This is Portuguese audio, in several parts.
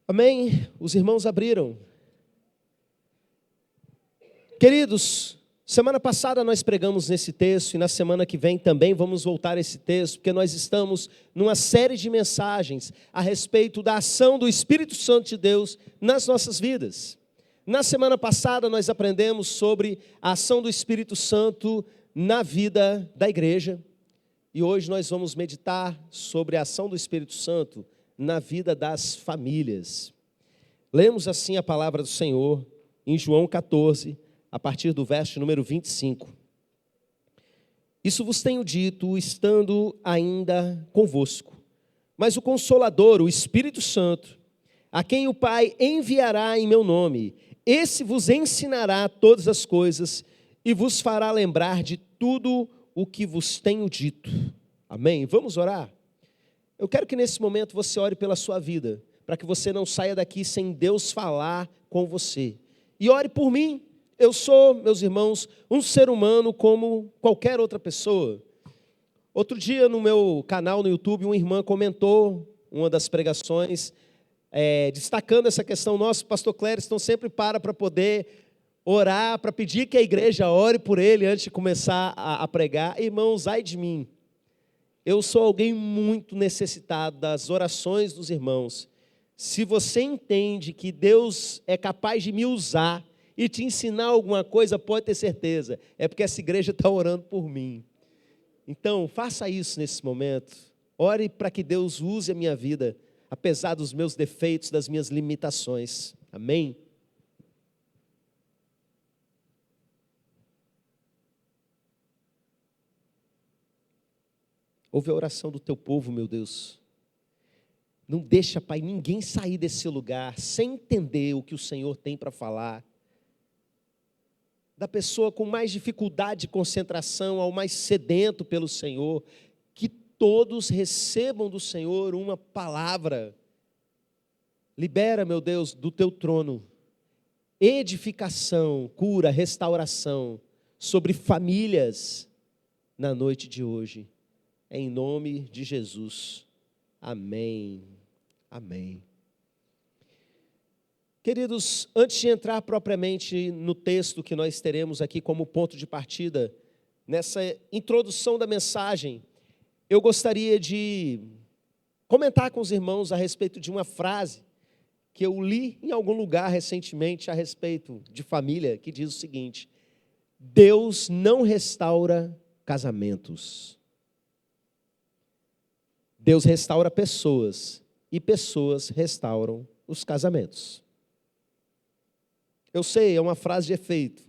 Amém? Os irmãos abriram. Queridos, semana passada nós pregamos nesse texto e na semana que vem também vamos voltar a esse texto, porque nós estamos numa série de mensagens a respeito da ação do Espírito Santo de Deus nas nossas vidas. Na semana passada nós aprendemos sobre a ação do Espírito Santo na vida da igreja e hoje nós vamos meditar sobre a ação do Espírito Santo na vida das famílias. Lemos assim a palavra do Senhor em João 14, a partir do verso número 25. Isso vos tenho dito, estando ainda convosco. Mas o Consolador, o Espírito Santo, a quem o Pai enviará em meu nome, esse vos ensinará todas as coisas e vos fará lembrar de tudo o que vos tenho dito. Amém? Vamos orar? Eu quero que nesse momento você ore pela sua vida, para que você não saia daqui sem Deus falar com você. E ore por mim. Eu sou, meus irmãos, um ser humano como qualquer outra pessoa. Outro dia no meu canal no YouTube, uma irmã comentou uma das pregações, destacando essa questão. Nosso pastor Clériston sempre para poder orar, para pedir que a igreja ore por ele antes de começar a pregar. Irmãos, ai de mim. Eu sou alguém muito necessitado das orações dos irmãos. Se você entende que Deus é capaz de me usar e te ensinar alguma coisa, pode ter certeza, é porque essa igreja está orando por mim. Então, faça isso nesse momento. Ore para que Deus use a minha vida, apesar dos meus defeitos, das minhas limitações. Amém? Ouve a oração do teu povo, meu Deus. Não deixa, Pai, ninguém sair desse lugar sem entender o que o Senhor tem para falar. Da pessoa com mais dificuldade de concentração ao mais sedento pelo Senhor, que todos recebam do Senhor uma palavra. Libera, meu Deus, do teu trono, edificação, cura, restauração sobre famílias na noite de hoje. Em nome de Jesus. Amém. Amém. Queridos, antes de entrar propriamente no texto que nós teremos aqui como ponto de partida, nessa introdução da mensagem, eu gostaria de comentar com os irmãos a respeito de uma frase que eu li em algum lugar recentemente a respeito de família, que diz o seguinte: Deus não restaura casamentos. Deus restaura pessoas e pessoas restauram os casamentos. Eu sei, é uma frase de efeito.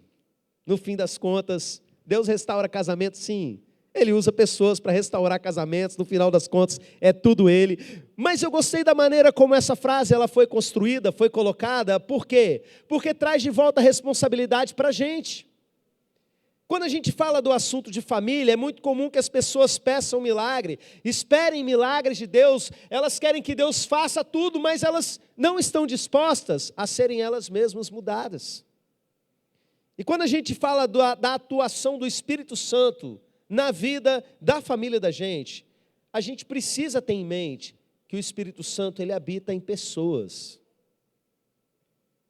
No fim das contas, Deus restaura casamentos, sim. Ele usa pessoas para restaurar casamentos, no final das contas, é tudo Ele. Mas eu gostei da maneira como essa frase ela foi construída, foi colocada. Por quê? Porque traz de volta a responsabilidade para a gente. Quando a gente fala do assunto de família, é muito comum que as pessoas peçam milagre, esperem milagres de Deus, elas querem que Deus faça tudo, mas elas não estão dispostas a serem elas mesmas mudadas. E quando a gente fala da atuação do Espírito Santo na vida da família da gente, a gente precisa ter em mente que o Espírito Santo ele habita em pessoas.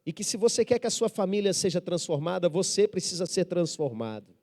E que se você quer que a sua família seja transformada, você precisa ser transformado.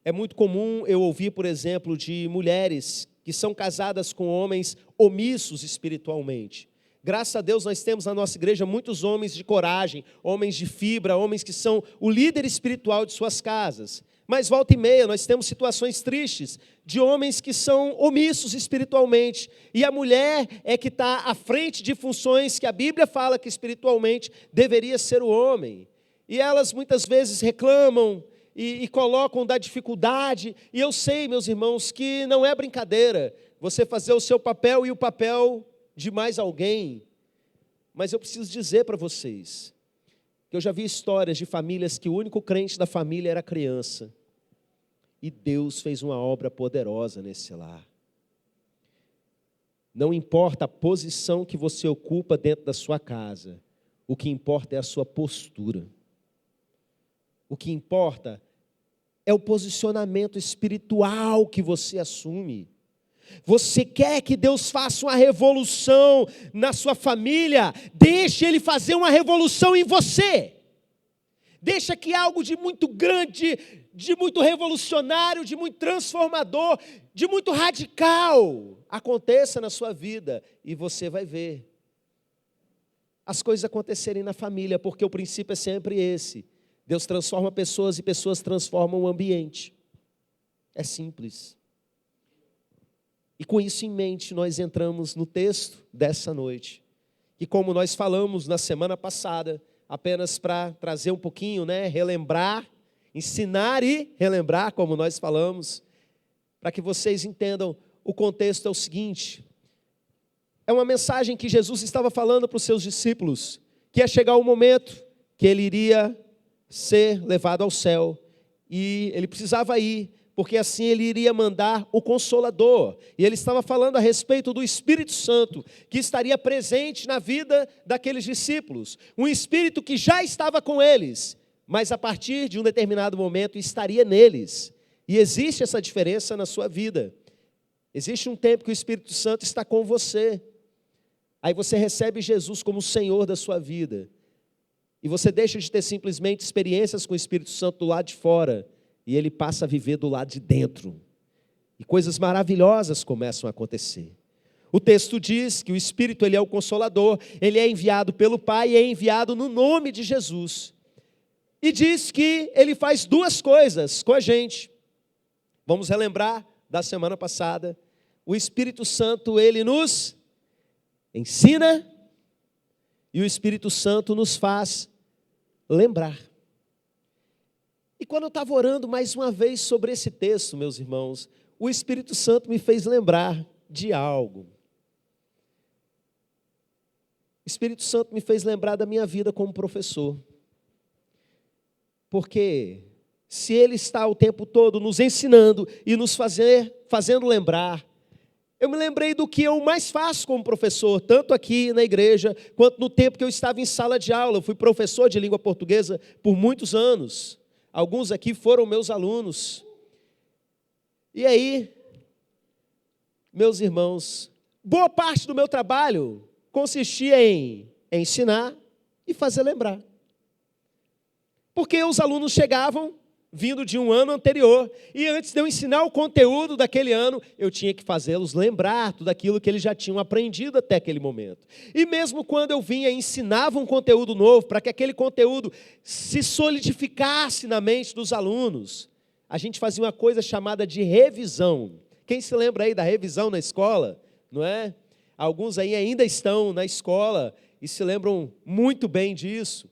É muito comum eu ouvir, por exemplo, de mulheres que são casadas com homens omissos espiritualmente. Graças a Deus nós temos na nossa igreja muitos homens de coragem, homens de fibra, homens que são o líder espiritual de suas casas. Mas volta e meia nós temos situações tristes de homens que são omissos espiritualmente. E a mulher é que está à frente de funções que a Bíblia fala que espiritualmente deveria ser o homem. E elas muitas vezes reclamam e colocam da dificuldade. E eu sei, meus irmãos, que não é brincadeira você fazer o seu papel e o papel de mais alguém. Mas eu preciso dizer para vocês que eu já vi histórias de famílias que o único crente da família era criança. E Deus fez uma obra poderosa nesse lar. Não importa a posição que você ocupa dentro da sua casa, o que importa é a sua postura. O que importa é o posicionamento espiritual que você assume. Você quer que Deus faça uma revolução na sua família? Deixe Ele fazer uma revolução em você. Deixa que algo de muito grande, de muito revolucionário, de muito transformador, de muito radical aconteça na sua vida. E você vai ver as coisas acontecerem na família, porque o princípio é sempre esse. Deus transforma pessoas e pessoas transformam o ambiente. É simples. E com isso em mente, nós entramos no texto dessa noite. E como nós falamos na semana passada, apenas para trazer um pouquinho, relembrar, ensinar e relembrar, como nós falamos, para que vocês entendam, o contexto é o seguinte: é uma mensagem que Jesus estava falando para os seus discípulos, que ia chegar o momento que ele iria ser levado ao céu, e ele precisava ir, porque assim ele iria mandar o Consolador, e ele estava falando a respeito do Espírito Santo, que estaria presente na vida daqueles discípulos, um Espírito que já estava com eles, mas a partir de um determinado momento estaria neles, e existe essa diferença na sua vida, existe um tempo que o Espírito Santo está com você, aí você recebe Jesus como o Senhor da sua vida, e você deixa de ter simplesmente experiências com o Espírito Santo do lado de fora, e ele passa a viver do lado de dentro. E coisas maravilhosas começam a acontecer. O texto diz que o Espírito, ele é o Consolador, ele é enviado pelo Pai e é enviado no nome de Jesus. E diz que ele faz duas coisas com a gente. Vamos relembrar da semana passada. O Espírito Santo, ele nos ensina e o Espírito Santo nos faz lembrar. E quando eu estava orando mais uma vez sobre esse texto, meus irmãos, o Espírito Santo me fez lembrar de algo. O Espírito Santo me fez lembrar da minha vida como professor. Porque se Ele está o tempo todo nos ensinando e nos fazendo lembrar, eu me lembrei do que eu mais faço como professor, tanto aqui na igreja, quanto no tempo que eu estava em sala de aula. Eu fui professor de língua portuguesa por muitos anos. Alguns aqui foram meus alunos. E aí, meus irmãos, boa parte do meu trabalho consistia em ensinar e fazer lembrar. Porque os alunos chegavam vindo de um ano anterior, e antes de eu ensinar o conteúdo daquele ano, eu tinha que fazê-los lembrar tudo aquilo que eles já tinham aprendido até aquele momento. E mesmo quando eu vinha e ensinava um conteúdo novo, para que aquele conteúdo se solidificasse na mente dos alunos, a gente fazia uma coisa chamada de revisão. Quem se lembra aí da revisão na escola? Não é? Alguns aí ainda estão na escola e se lembram muito bem disso.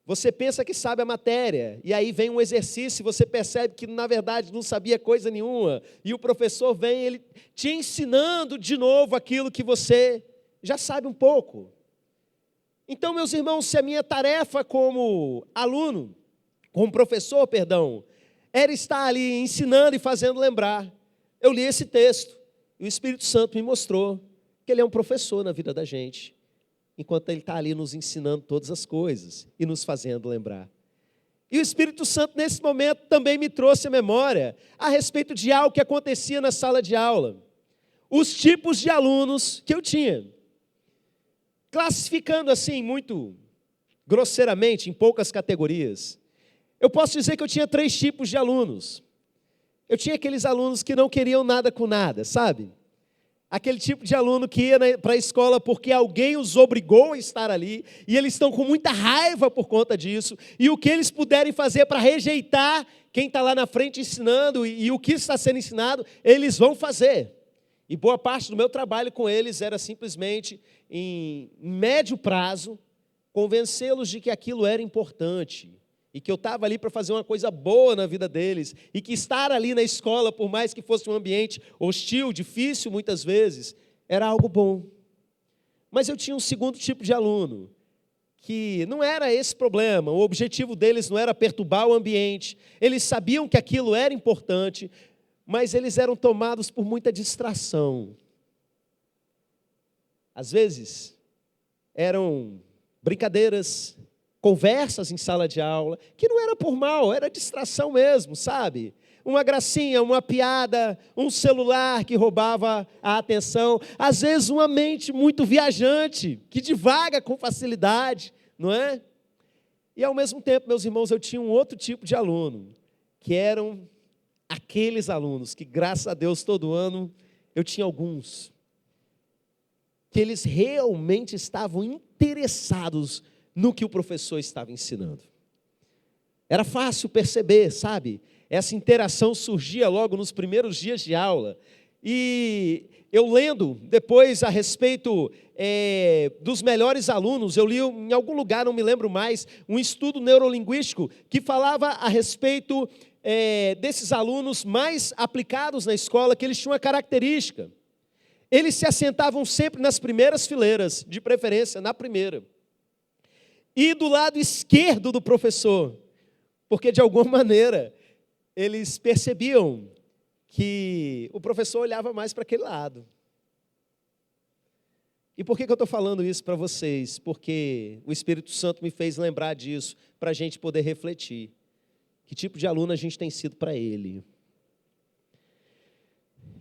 Você pensa que sabe a matéria, e aí vem um exercício, e você percebe que na verdade não sabia coisa nenhuma, e o professor vem, ele te ensinando de novo aquilo que você já sabe um pouco. Então, meus irmãos, se a minha tarefa como aluno, como professor, era estar ali ensinando e fazendo lembrar, eu li esse texto, e o Espírito Santo me mostrou que ele é um professor na vida da gente, enquanto ele está ali nos ensinando todas as coisas e nos fazendo lembrar. E o Espírito Santo, nesse momento, também me trouxe a memória a respeito de algo que acontecia na sala de aula. Os tipos de alunos que eu tinha. Classificando assim, muito grosseiramente, em poucas categorias. Eu posso dizer que eu tinha 3 tipos de alunos. Eu tinha aqueles alunos que não queriam nada com nada, sabe? Aquele tipo de aluno que ia para a escola porque alguém os obrigou a estar ali, e eles estão com muita raiva por conta disso, e o que eles puderem fazer para rejeitar quem está lá na frente ensinando, e o que está sendo ensinado, eles vão fazer. E boa parte do meu trabalho com eles era simplesmente, em médio prazo, convencê-los de que aquilo era importante, e que eu estava ali para fazer uma coisa boa na vida deles, e que estar ali na escola, por mais que fosse um ambiente hostil, difícil muitas vezes, era algo bom. Mas eu tinha um segundo tipo de aluno, que não era esse problema, o objetivo deles não era perturbar o ambiente, eles sabiam que aquilo era importante, mas eles eram tomados por muita distração. Às vezes, eram brincadeiras, conversas em sala de aula, que não era por mal, era distração mesmo, sabe? uma gracinha, uma piada, um celular que roubava a atenção, às vezes uma mente muito viajante, que divaga com facilidade, não é? E ao mesmo tempo, meus irmãos, eu tinha um outro tipo de aluno, que eram aqueles alunos que, graças a Deus, todo ano eu tinha alguns, que eles realmente estavam interessados no que o professor estava ensinando. Era fácil perceber, sabe? Essa interação surgia logo nos primeiros dias de aula. E eu lendo depois a respeito dos melhores alunos, eu li em algum lugar, não me lembro mais, um estudo neurolinguístico que falava a respeito desses alunos mais aplicados na escola, que eles tinham uma característica. Eles se assentavam sempre nas primeiras fileiras, de preferência na primeira. E do lado esquerdo do professor, porque de alguma maneira eles percebiam que o professor olhava mais para aquele lado. E por que eu estou falando isso para vocês? Porque o Espírito Santo me fez lembrar disso, para a gente poder refletir. Que tipo de aluno a gente tem sido para ele?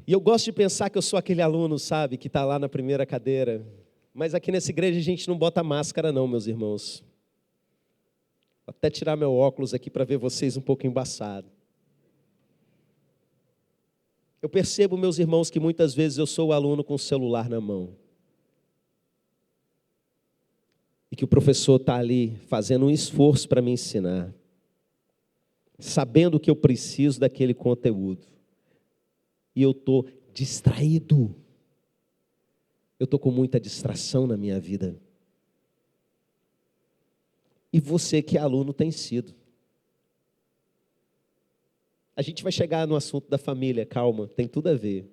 E eu gosto de pensar que eu sou aquele aluno, sabe, que está lá na primeira cadeira. Mas aqui nessa igreja a gente não bota máscara não, meus irmãos. Vou até tirar meu óculos aqui para ver vocês um pouco embaçados. Eu percebo, meus irmãos, que muitas vezes eu sou o aluno com o celular na mão. E que o professor está ali fazendo um esforço para me ensinar. Sabendo que eu preciso daquele conteúdo. E eu estou distraído. Eu estou com muita distração na minha vida. E você que é aluno tem sido. A gente vai chegar no assunto da família, calma, tem tudo a ver.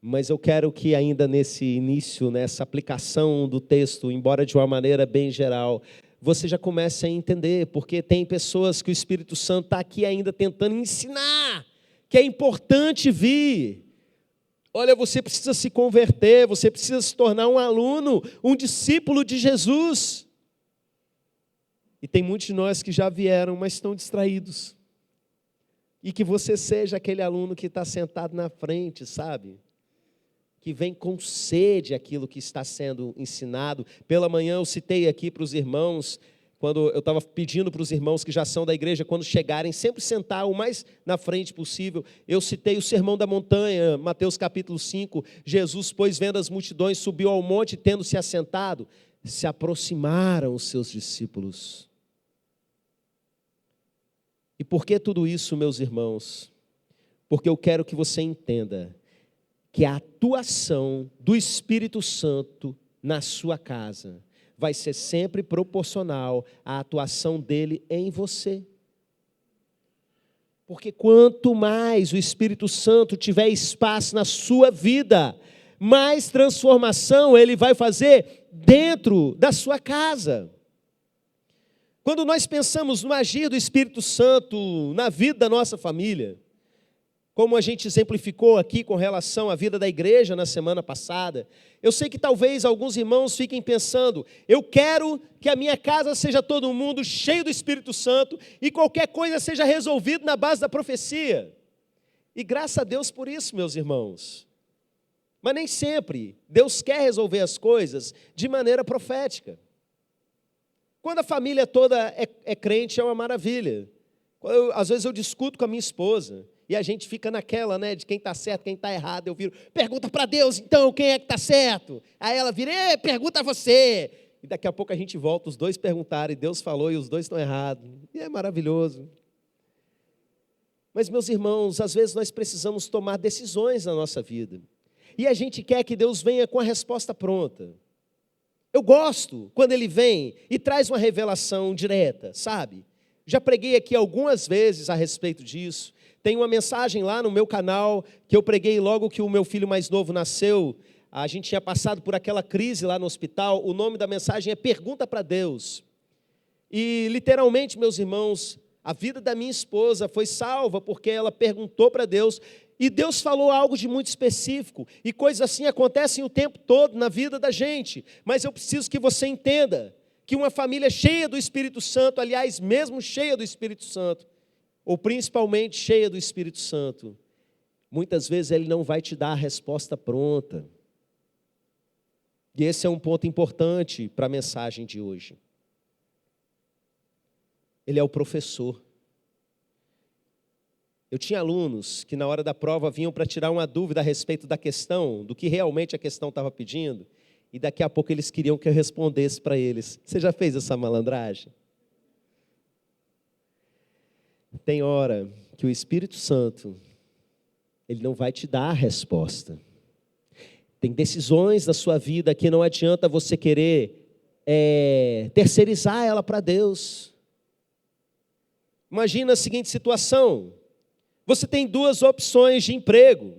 Mas eu quero que ainda nesse início, nessa aplicação do texto, embora de uma maneira bem geral, você já comece a entender, porque tem pessoas que o Espírito Santo está aqui ainda tentando ensinar, que é importante vir. Olha, você precisa se converter, você precisa se tornar um aluno, um discípulo de Jesus. E tem muitos de nós que já vieram, mas estão distraídos. E que você seja aquele aluno que está sentado na frente, sabe? Que vem com sede aquilo que está sendo ensinado. Pela manhã eu citei aqui para os irmãos, quando eu estava pedindo para os irmãos que já são da igreja, quando chegarem, sempre sentar o mais na frente possível. Eu citei o Sermão da Montanha, Mateus capítulo 5. Jesus, pois, vendo as multidões, subiu ao monte, tendo se assentado, se aproximaram os seus discípulos. E por que tudo isso, meus irmãos? Porque eu quero que você entenda que a atuação do Espírito Santo na sua casa vai ser sempre proporcional à atuação dele em você. Porque quanto mais o Espírito Santo tiver espaço na sua vida, mais transformação ele vai fazer dentro da sua casa. Quando nós pensamos no agir do Espírito Santo na vida da nossa família, como a gente exemplificou aqui com relação à vida da igreja na semana passada, eu sei que talvez alguns irmãos fiquem pensando, eu quero que a minha casa seja todo mundo cheio do Espírito Santo e qualquer coisa seja resolvida na base da profecia. E graças a Deus por isso, meus irmãos. Mas nem sempre Deus quer resolver as coisas de maneira profética. Quando a família toda é crente, é uma maravilha. Às vezes eu discuto com a minha esposa, e a gente fica naquela, né, de quem está certo, quem está errado. Eu viro, pergunta para Deus, então, quem é que está certo? Aí ela vira, pergunta a você. E daqui a pouco a gente volta, os dois perguntaram, e Deus falou, e os dois estão errados. E é maravilhoso. Mas, meus irmãos, às vezes nós precisamos tomar decisões na nossa vida. E a gente quer que Deus venha com a resposta pronta. Eu gosto quando Ele vem e traz uma revelação direta, sabe? Já preguei aqui algumas vezes a respeito disso. Tem uma mensagem lá no meu canal que eu preguei logo que o meu filho mais novo nasceu. A gente tinha passado por aquela crise lá no hospital. O nome da mensagem é Pergunta para Deus. E literalmente, meus irmãos, a vida da minha esposa foi salva porque ela perguntou para Deus e Deus falou algo de muito específico. E coisas assim acontecem o tempo todo na vida da gente. Mas eu preciso que você entenda que uma família cheia do Espírito Santo, aliás, mesmo cheia do Espírito Santo, ou principalmente cheia do Espírito Santo, muitas vezes ele não vai te dar a resposta pronta. E esse é um ponto importante para a mensagem de hoje. Ele é o professor. Eu tinha alunos que na hora da prova vinham para tirar uma dúvida a respeito da questão, do que realmente a questão estava pedindo, e daqui a pouco eles queriam que eu respondesse para eles. Você já fez essa malandragem? Tem hora que o Espírito Santo, ele não vai te dar a resposta. Tem decisões da sua vida que não adianta você querer terceirizar ela para Deus. Imagina a seguinte situação: você tem duas opções de emprego,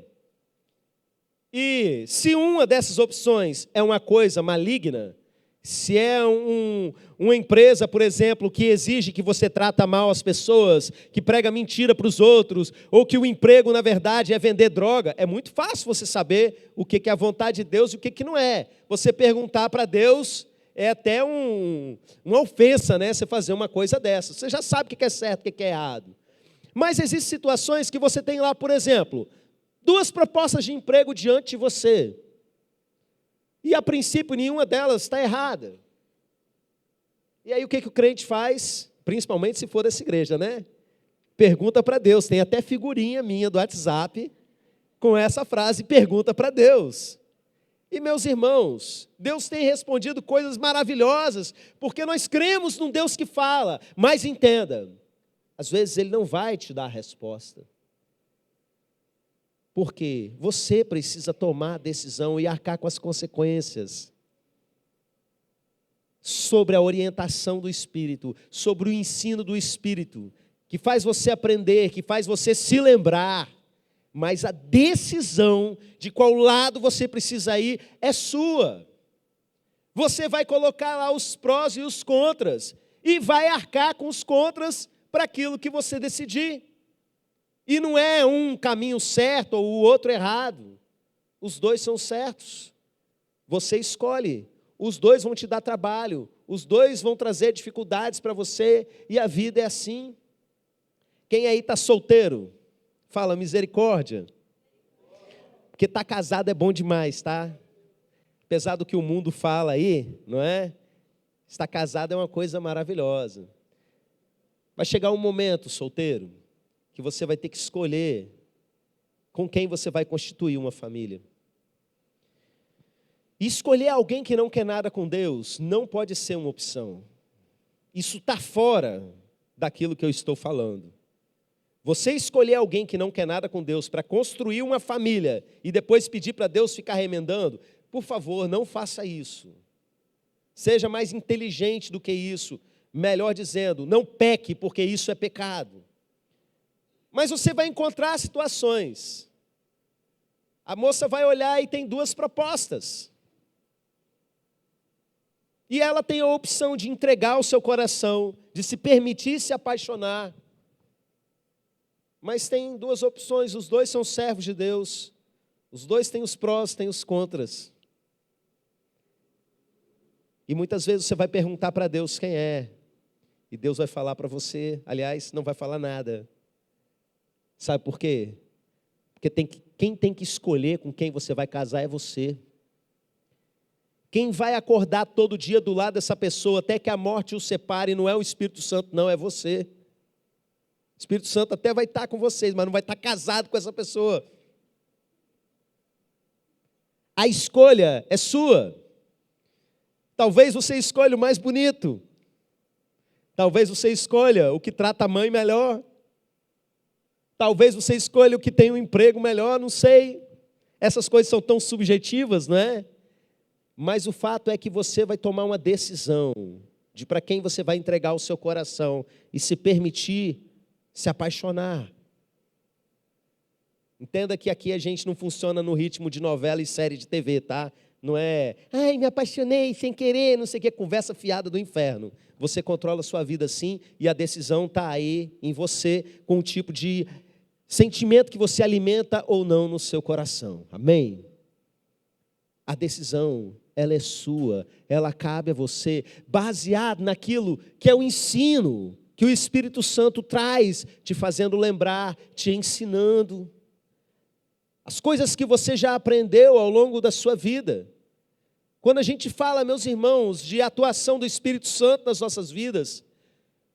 e se uma dessas opções é uma coisa maligna, se é uma empresa, por exemplo, que exige que você trata mal as pessoas, que prega mentira para os outros, ou que o emprego, na verdade, é vender droga, é muito fácil você saber o que é a vontade de Deus e o que não é. Você perguntar para Deus é até uma ofensa, né? Você fazer uma coisa dessa. Você já sabe o que é certo, o que é errado. Mas existem situações que você tem lá, por exemplo, duas propostas de emprego diante de você. E a princípio nenhuma delas está errada. E aí o que o crente faz? Principalmente se for dessa igreja, né? Pergunta para Deus. Tem até figurinha minha do WhatsApp com essa frase: pergunta para Deus. E meus irmãos, Deus tem respondido coisas maravilhosas, porque nós cremos num Deus que fala. Mas entenda, às vezes Ele não vai te dar a resposta. Porque você precisa tomar a decisão e arcar com as consequências. Sobre a orientação do Espírito, sobre o ensino do Espírito, que faz você aprender, que faz você se lembrar. Mas a decisão de qual lado você precisa ir é sua. Você vai colocar lá os prós e os contras, e vai arcar com os contras para aquilo que você decidir. E não é um caminho certo ou o outro errado. Os dois são certos. Você escolhe. Os dois vão te dar trabalho. Os dois vão trazer dificuldades para você. E a vida é assim. Quem aí está solteiro? Fala misericórdia. Porque estar casado é bom demais, tá? Apesar do que o mundo fala aí, não é? Estar casado é uma coisa maravilhosa. Vai chegar um momento, solteiro, que você vai ter que escolher com quem você vai constituir uma família. E escolher alguém que não quer nada com Deus não pode ser uma opção. Isso está fora daquilo que eu estou falando. Você escolher alguém que não quer nada com Deus para construir uma família e depois pedir para Deus ficar remendando, por favor, não faça isso. Seja mais inteligente do que isso. Melhor dizendo, não peque, porque isso é pecado. Mas você vai encontrar situações. A moça vai olhar e tem duas propostas. E ela tem a opção de entregar o seu coração, de se permitir se apaixonar. Mas tem duas opções, os dois são servos de Deus. Os dois têm os prós, têm os contras. E muitas vezes você vai perguntar para Deus quem é. E Deus vai falar para você, aliás, não vai falar nada. Sabe por quê? Porque quem tem que escolher com quem você vai casar é você. Quem vai acordar todo dia do lado dessa pessoa até que a morte o separe não é o Espírito Santo, não, é você. O Espírito Santo até vai estar com vocês, mas não vai estar casado com essa pessoa. A escolha é sua. Talvez você escolha o mais bonito. Talvez você escolha o que trata a mãe melhor. Talvez você escolha o que tem um emprego melhor, não sei. Essas coisas são tão subjetivas, não é? Mas o fato é que você vai tomar uma decisão de para quem você vai entregar o seu coração e se permitir se apaixonar. Entenda que aqui a gente não funciona no ritmo de novela e série de TV, tá? Não é, ai, me apaixonei sem querer, não sei o que, conversa fiada do inferno. Você controla a sua vida sim e a decisão está aí em você com o tipo de sentimento que você alimenta ou não no seu coração. Amém? A decisão, ela é sua, ela cabe a você, baseado naquilo que é o ensino que o Espírito Santo traz, te fazendo lembrar, te ensinando. As coisas que você já aprendeu ao longo da sua vida. Quando a gente fala, meus irmãos, de atuação do Espírito Santo nas nossas vidas,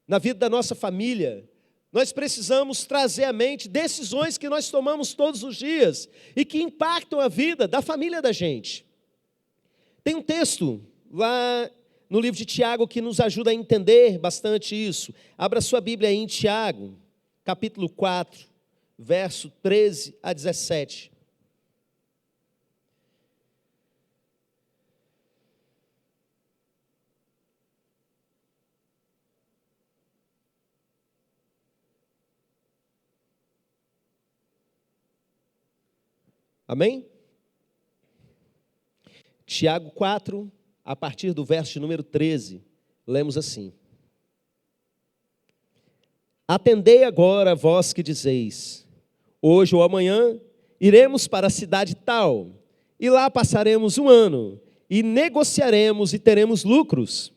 na vida da nossa família, nós precisamos trazer à mente decisões que nós tomamos todos os dias e que impactam a vida da família da gente. Tem um texto lá no livro de Tiago que nos ajuda a entender bastante isso. Abra sua Bíblia aí em Tiago, capítulo 4, verso 13 a 17. Amém? Tiago 4, a partir do verso de número 13, lemos assim: Atendei agora, vós que dizeis, hoje ou amanhã iremos para a cidade tal, e lá passaremos um ano, e negociaremos e teremos lucros.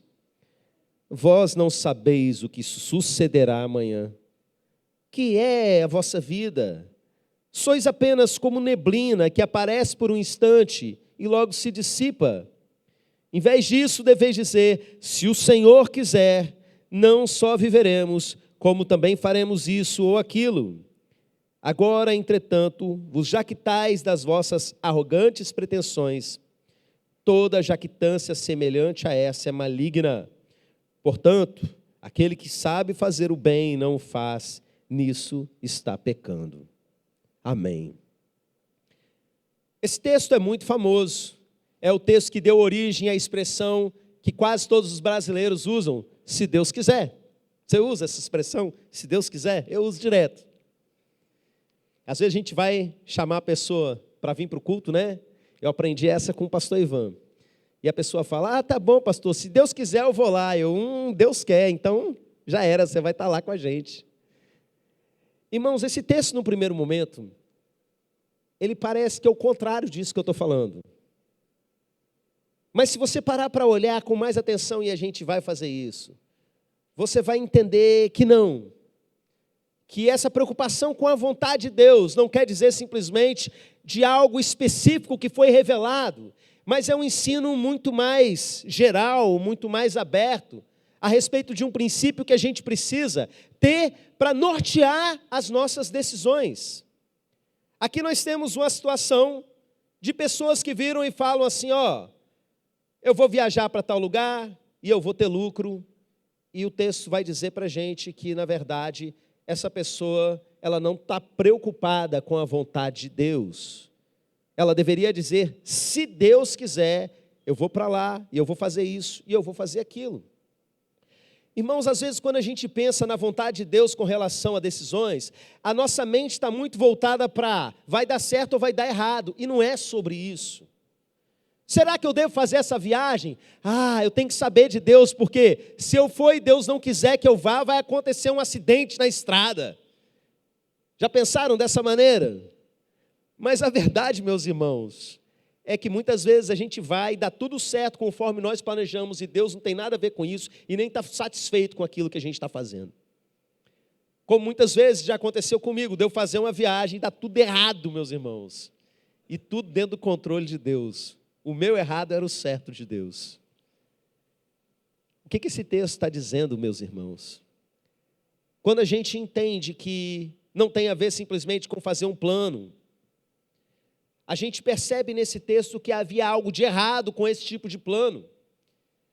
Vós não sabeis o que sucederá amanhã. Que é a vossa vida? Sois apenas como neblina que aparece por um instante e logo se dissipa. Em vez disso, deveis dizer, se o Senhor quiser, não só viveremos, como também faremos isso ou aquilo. Agora, entretanto, vos jactais das vossas arrogantes pretensões. Toda jactância semelhante a essa é maligna. Portanto, aquele que sabe fazer o bem e não o faz, nisso está pecando. Amém. Esse texto é muito famoso. É o texto que deu origem à expressão que quase todos os brasileiros usam, se Deus quiser. Você usa essa expressão, se Deus quiser? Eu uso direto. Às vezes a gente vai chamar a pessoa para vir para o culto, né? Eu aprendi essa com o pastor Ivan. E a pessoa fala, tá bom, pastor, se Deus quiser eu vou lá. Deus quer, então já era, você vai estar lá com a gente. Irmãos, esse texto no primeiro momento, ele parece que é o contrário disso que eu estou falando. Mas se você parar para olhar com mais atenção, e a gente vai fazer isso, você vai entender que não. Que essa preocupação com a vontade de Deus não quer dizer simplesmente de algo específico que foi revelado, mas é um ensino muito mais geral, muito mais aberto, a respeito de um princípio que a gente precisa ter para nortear as nossas decisões. Aqui nós temos uma situação de pessoas que viram e falam assim, eu vou viajar para tal lugar e eu vou ter lucro. E o texto vai dizer para a gente que, na verdade, essa pessoa, ela não está preocupada com a vontade de Deus. Ela deveria dizer, se Deus quiser, eu vou para lá e eu vou fazer isso e eu vou fazer aquilo. Irmãos, às vezes quando a gente pensa na vontade de Deus com relação a decisões, a nossa mente está muito voltada para vai dar certo ou vai dar errado, e não é sobre isso. Será que eu devo fazer essa viagem? Eu tenho que saber de Deus, porque se eu for e Deus não quiser que eu vá, vai acontecer um acidente na estrada. Já pensaram dessa maneira? Mas a verdade, meus irmãos, é que muitas vezes a gente vai e dá tudo certo conforme nós planejamos e Deus não tem nada a ver com isso e nem está satisfeito com aquilo que a gente está fazendo. Como muitas vezes já aconteceu comigo, de eu fazer uma viagem e dá tudo errado, meus irmãos. E tudo dentro do controle de Deus. O meu errado era o certo de Deus. O que esse texto está dizendo, meus irmãos? Quando a gente entende que não tem a ver simplesmente com fazer um plano, a gente percebe nesse texto que havia algo de errado com esse tipo de plano.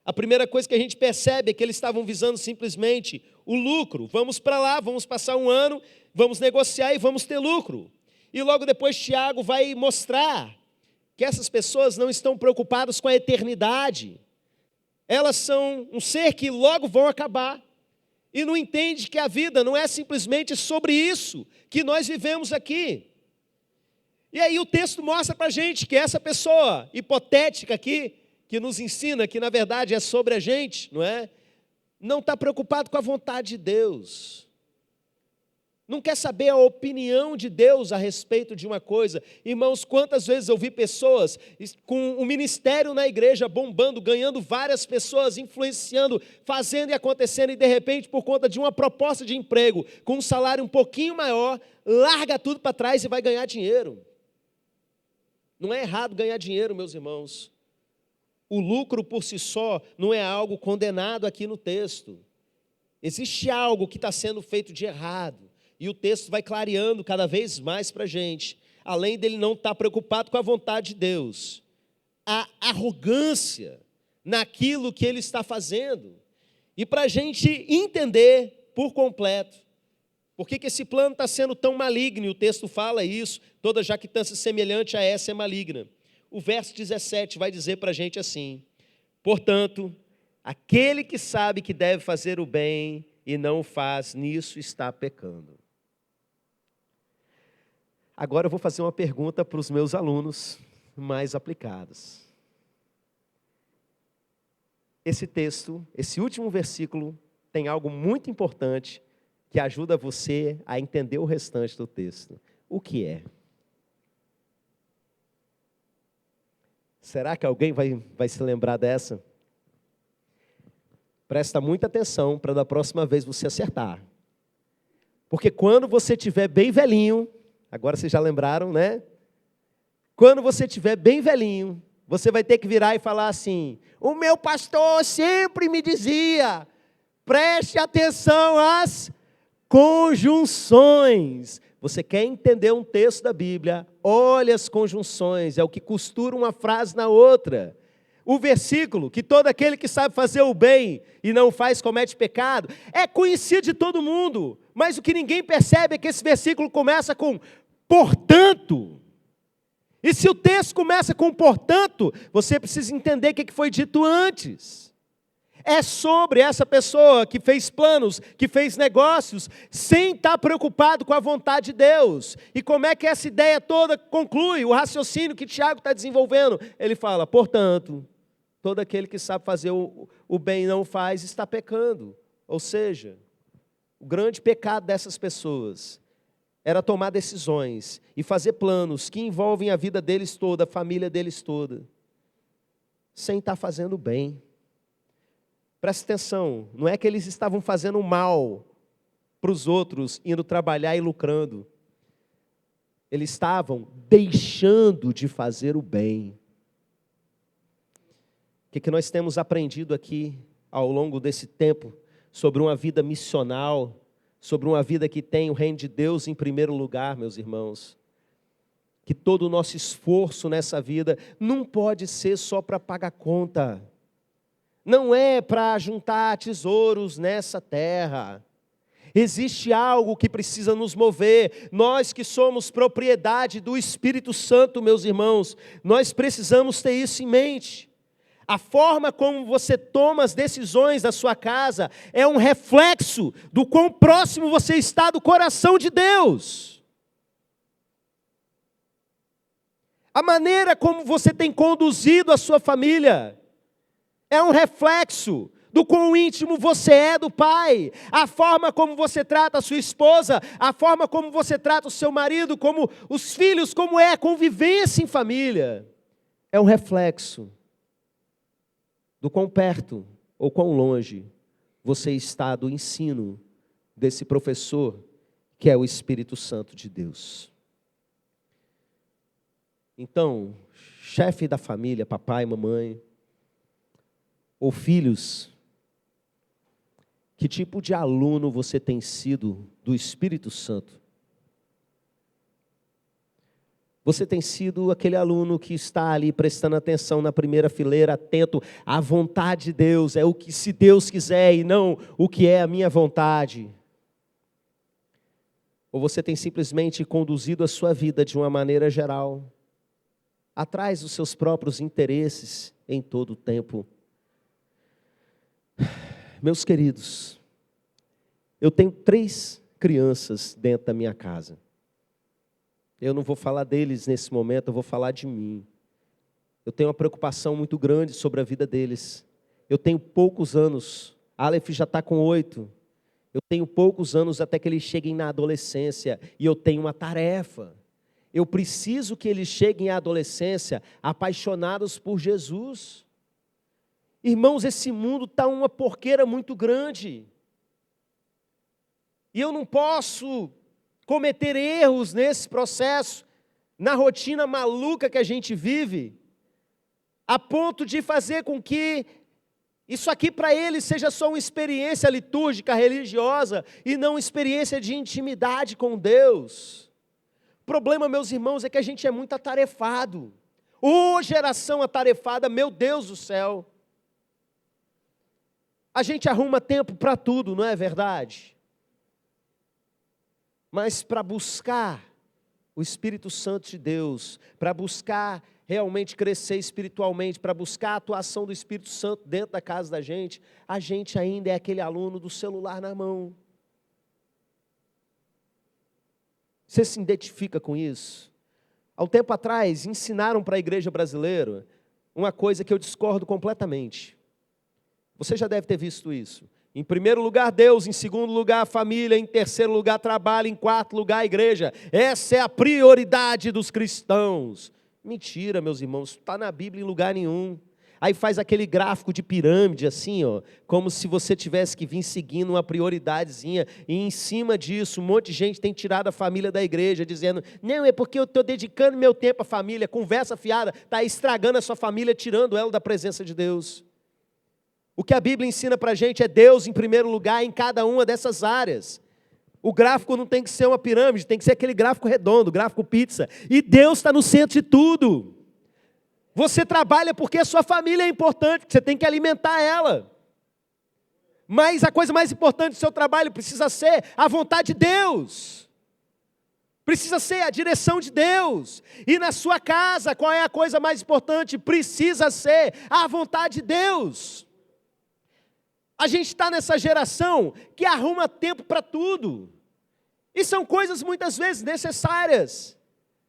A primeira coisa que a gente percebe é que eles estavam visando simplesmente o lucro. Vamos para lá, vamos passar um ano, vamos negociar e vamos ter lucro. E logo depois Tiago vai mostrar que essas pessoas não estão preocupadas com a eternidade. Elas são um ser que logo vão acabar. E não entende que a vida não é simplesmente sobre isso que nós vivemos aqui. E aí o texto mostra para a gente que essa pessoa hipotética aqui, que nos ensina que na verdade é sobre a gente, não é? Não está preocupado com a vontade de Deus. não quer saber a opinião de Deus a respeito de uma coisa. Irmãos, quantas vezes eu vi pessoas com o ministério na igreja bombando, ganhando várias pessoas, influenciando, fazendo e acontecendo, e de repente, por conta de uma proposta de emprego, com um salário um pouquinho maior, larga tudo para trás e vai ganhar dinheiro. Não é errado ganhar dinheiro, meus irmãos. O lucro por si só não é algo condenado aqui no texto. Existe algo que está sendo feito de errado. E o texto vai clareando cada vez mais para a gente. Além dele não estar preocupado com a vontade de Deus. A arrogância naquilo que ele está fazendo. E para a gente entender por completo por que esse plano está sendo tão maligno. E o texto fala isso. Toda jactância semelhante a essa é maligna. O verso 17 vai dizer para a gente assim: portanto, aquele que sabe que deve fazer o bem e não o faz, nisso está pecando. Agora eu vou fazer uma pergunta para os meus alunos mais aplicados. Esse texto, esse último versículo, tem algo muito importante que ajuda você a entender o restante do texto. O que é? Será que alguém vai se lembrar dessa? Presta muita atenção para da próxima vez você acertar. Porque quando você estiver bem velhinho, agora vocês já lembraram, né? Quando você estiver bem velhinho, você vai ter que virar e falar assim: o meu pastor sempre me dizia, preste atenção às conjunções. Você quer entender um texto da Bíblia? Olha as conjunções, é o que costura uma frase na outra. O versículo, que todo aquele que sabe fazer o bem e não faz comete pecado, é conhecido de todo mundo, mas o que ninguém percebe é que esse versículo começa com portanto. E se o texto começa com portanto, você precisa entender o que foi dito antes. É sobre essa pessoa que fez planos, que fez negócios, sem estar preocupado com a vontade de Deus. E como é que essa ideia toda conclui? O raciocínio que Tiago está desenvolvendo. Ele fala, portanto, todo aquele que sabe fazer o bem e não faz, está pecando. Ou seja, o grande pecado dessas pessoas era tomar decisões e fazer planos que envolvem a vida deles toda, a família deles toda, sem estar fazendo o bem. Presta atenção, não é que eles estavam fazendo mal para os outros, indo trabalhar e lucrando. Eles estavam deixando de fazer o bem. O que nós temos aprendido aqui ao longo desse tempo sobre uma vida missional, sobre uma vida que tem o reino de Deus em primeiro lugar, meus irmãos? Que todo o nosso esforço nessa vida não pode ser só para pagar conta. Não é para juntar tesouros nessa terra. Existe algo que precisa nos mover. Nós que somos propriedade do Espírito Santo, meus irmãos, nós precisamos ter isso em mente. A forma como você toma as decisões da sua casa é um reflexo do quão próximo você está do coração de Deus. A maneira como você tem conduzido a sua família é um reflexo do quão íntimo você é do Pai. A forma como você trata a sua esposa, a forma como você trata o seu marido, como os filhos, como é a convivência em família, é um reflexo do quão perto ou quão longe você está do ensino desse professor que é o Espírito Santo de Deus. Então, chefe da família, papai, mamãe, ou filhos, que tipo de aluno você tem sido do Espírito Santo? Você tem sido aquele aluno que está ali prestando atenção na primeira fileira, atento à vontade de Deus, é o que se Deus quiser e não o que é a minha vontade? Ou você tem simplesmente conduzido a sua vida de uma maneira geral, atrás dos seus próprios interesses em todo o tempo? Meus queridos, eu tenho 3 crianças dentro da minha casa. Eu não vou falar deles nesse momento, eu vou falar de mim. Eu tenho uma preocupação muito grande sobre a vida deles. Eu tenho poucos anos, Aleph já está com 8. Eu tenho poucos anos até que eles cheguem na adolescência e eu tenho uma tarefa. Eu preciso que eles cheguem à adolescência apaixonados por Jesus. Irmãos, esse mundo está uma porqueira muito grande. E eu não posso cometer erros nesse processo, na rotina maluca que a gente vive, a ponto de fazer com que isso aqui para eles seja só uma experiência litúrgica, religiosa, e não uma experiência de intimidade com Deus. O problema, meus irmãos, é que a gente é muito atarefado. Ô geração atarefada, meu Deus do céu. A gente arruma tempo para tudo, não é verdade? Mas para buscar o Espírito Santo de Deus, para buscar realmente crescer espiritualmente, para buscar a atuação do Espírito Santo dentro da casa da gente, a gente ainda é aquele aluno do celular na mão. Você se identifica com isso? Há um tempo atrás, ensinaram para a igreja brasileira uma coisa que eu discordo completamente. Você já deve ter visto isso. Em primeiro lugar, Deus. Em segundo lugar, a família. Em terceiro lugar, trabalho. Em quarto lugar, a igreja. Essa é a prioridade dos cristãos. Mentira, meus irmãos. Não está na Bíblia em lugar nenhum. Aí faz aquele gráfico de pirâmide assim, ó, como se você tivesse que vir seguindo uma prioridadezinha. E em cima disso, um monte de gente tem tirado a família da igreja, dizendo, não, é porque eu estou dedicando meu tempo à família. Conversa fiada, está estragando a sua família, tirando ela da presença de Deus. O que a Bíblia ensina para a gente é Deus em primeiro lugar em cada uma dessas áreas. O gráfico não tem que ser uma pirâmide, tem que ser aquele gráfico redondo, gráfico pizza. E Deus está no centro de tudo. Você trabalha porque a sua família é importante, você tem que alimentar ela. Mas a coisa mais importante do seu trabalho precisa ser a vontade de Deus. Precisa ser a direção de Deus. E na sua casa, qual é a coisa mais importante? Precisa ser a vontade de Deus. A gente está nessa geração que arruma tempo para tudo. E são coisas muitas vezes necessárias.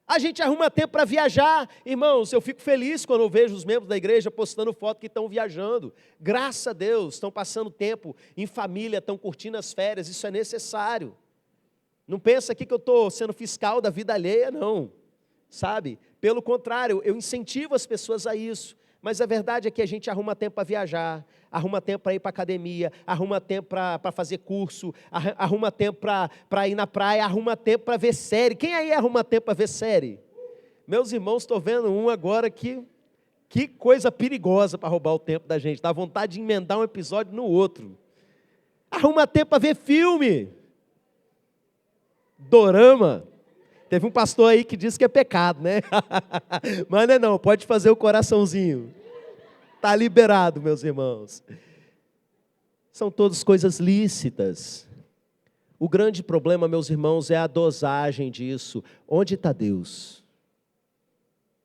A gente arruma tempo para viajar. Irmãos, eu fico feliz quando eu vejo os membros da igreja postando foto que estão viajando. Graças a Deus, estão passando tempo em família, estão curtindo as férias. Isso é necessário. Não pensa aqui que eu estou sendo fiscal da vida alheia, não. Sabe? Pelo contrário, eu incentivo as pessoas a isso. Mas a verdade é que a gente arruma tempo para viajar, arruma tempo para ir para a academia, arruma tempo para fazer curso, arruma tempo para ir na praia, arruma tempo para ver série. Quem aí arruma tempo para ver série? Meus irmãos, estou vendo um agora que coisa perigosa para roubar o tempo da gente. Dá vontade de emendar um episódio no outro. Arruma tempo para ver filme. Dorama. Teve um pastor aí que disse que é pecado, né? Mas não, pode fazer o coraçãozinho. Está liberado, meus irmãos. São todas coisas lícitas. O grande problema, meus irmãos, é a dosagem disso. Onde está Deus?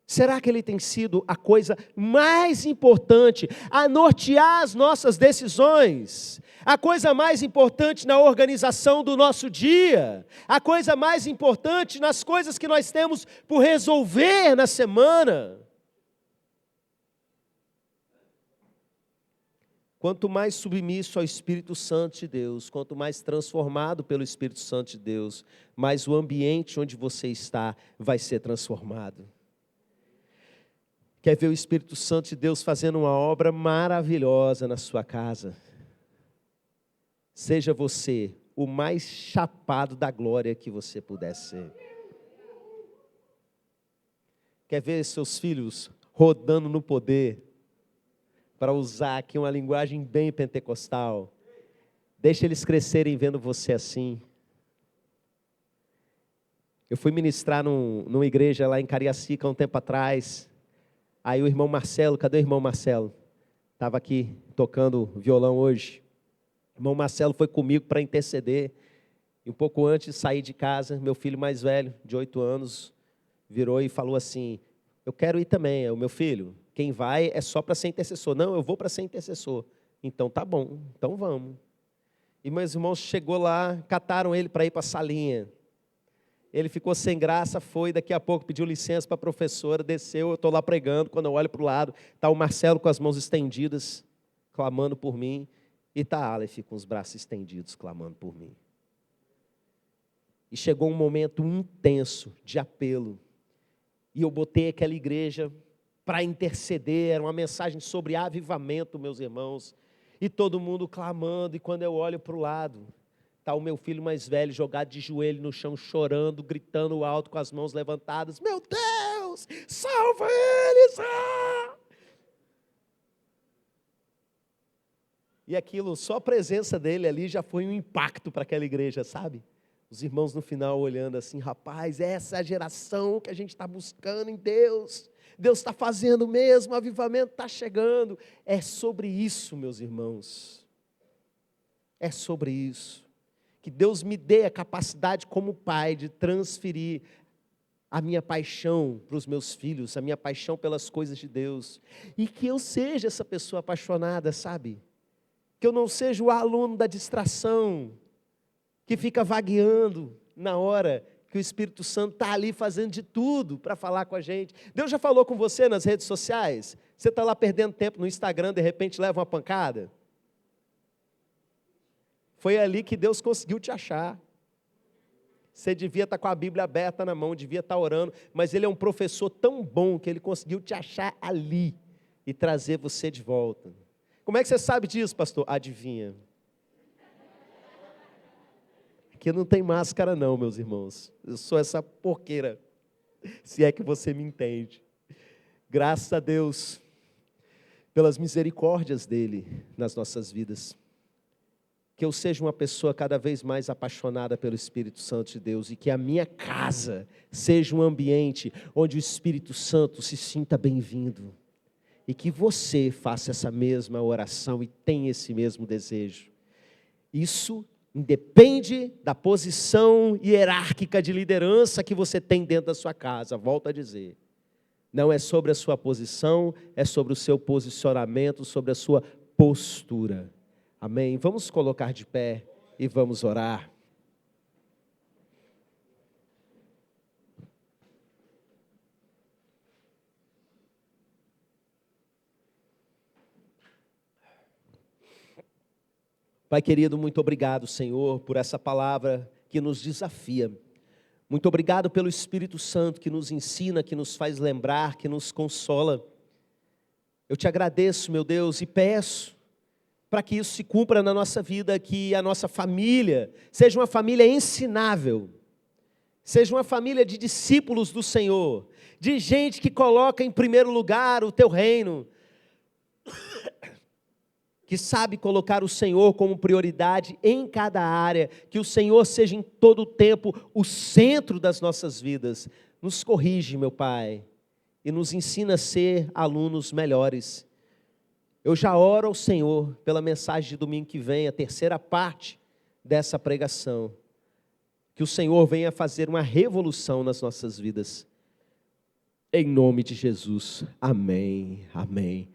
Será que Ele tem sido a coisa mais importante a nortear as nossas decisões? A coisa mais importante na organização do nosso dia? A coisa mais importante nas coisas que nós temos por resolver na semana? Quanto mais submisso ao Espírito Santo de Deus, quanto mais transformado pelo Espírito Santo de Deus, mais o ambiente onde você está vai ser transformado. Quer ver o Espírito Santo de Deus fazendo uma obra maravilhosa na sua casa? Seja você o mais chapado da glória que você puder ser. Quer ver seus filhos rodando no poder? Para usar aqui uma linguagem bem pentecostal. Deixa eles crescerem vendo você assim. Eu fui ministrar numa igreja lá em Cariacica há um tempo atrás. Aí o irmão Marcelo, cadê o irmão Marcelo? Estava aqui tocando violão hoje. O irmão Marcelo foi comigo para interceder. E um pouco antes de sair de casa, meu filho mais velho, de 8 anos, virou e falou assim, eu quero ir também, o meu filho. Quem vai é só para ser intercessor. Não, eu vou para ser intercessor. Então tá bom, então vamos. E meus irmãos chegou lá, cataram ele para ir para a salinha. Ele ficou sem graça, foi, daqui a pouco pediu licença para a professora, desceu, eu estou lá pregando, quando eu olho para o lado, está o Marcelo com as mãos estendidas, clamando por mim. E está Aleph com os braços estendidos, clamando por mim. E chegou um momento intenso de apelo. E eu botei aquela igreja para interceder. Era uma mensagem sobre avivamento, meus irmãos. E todo mundo clamando. E quando eu olho para o lado, está o meu filho mais velho jogado de joelho no chão, chorando, gritando alto com as mãos levantadas. Meu Deus, salva eles! Ah! E aquilo, só a presença dele ali já foi um impacto para aquela igreja, sabe? Os irmãos no final olhando assim, rapaz, essa é a geração que a gente está buscando em Deus. Deus está fazendo mesmo, o avivamento está chegando. É sobre isso, meus irmãos. É sobre isso. Que Deus me dê a capacidade como pai de transferir a minha paixão para os meus filhos, a minha paixão pelas coisas de Deus. E que eu seja essa pessoa apaixonada, sabe? Que eu não seja o aluno da distração, que fica vagueando na hora que o Espírito Santo está ali fazendo de tudo para falar com a gente. Deus já falou com você nas redes sociais? Você está lá perdendo tempo no Instagram, de repente leva uma pancada? Foi ali que Deus conseguiu te achar. Você devia estar com a Bíblia aberta na mão, devia estar orando, mas Ele é um professor tão bom que Ele conseguiu te achar ali e trazer você de volta. Como é que você sabe disso, pastor? Adivinha. Aqui não tem máscara não, meus irmãos. Eu sou essa porqueira, se é que você me entende. Graças a Deus, pelas misericórdias dEle nas nossas vidas. Que eu seja uma pessoa cada vez mais apaixonada pelo Espírito Santo de Deus e que a minha casa seja um ambiente onde o Espírito Santo se sinta bem-vindo. E que você faça essa mesma oração e tenha esse mesmo desejo. Isso independe da posição hierárquica de liderança que você tem dentro da sua casa. Volto a dizer. Não é sobre a sua posição, é sobre o seu posicionamento, sobre a sua postura. Amém? Vamos colocar de pé e vamos orar. Pai querido, muito obrigado, Senhor, por essa palavra que nos desafia. Muito obrigado pelo Espírito Santo que nos ensina, que nos faz lembrar, que nos consola. Eu te agradeço, meu Deus, e peço para que isso se cumpra na nossa vida, que a nossa família seja uma família ensinável, seja uma família de discípulos do Senhor, de gente que coloca em primeiro lugar o teu reino, que sabe colocar o Senhor como prioridade em cada área, que o Senhor seja em todo o tempo o centro das nossas vidas. Nos corrige, meu Pai, e nos ensina a ser alunos melhores. Eu já oro ao Senhor pela mensagem de domingo que vem, a terceira parte dessa pregação. Que o Senhor venha fazer uma revolução nas nossas vidas. Em nome de Jesus. Amém. Amém.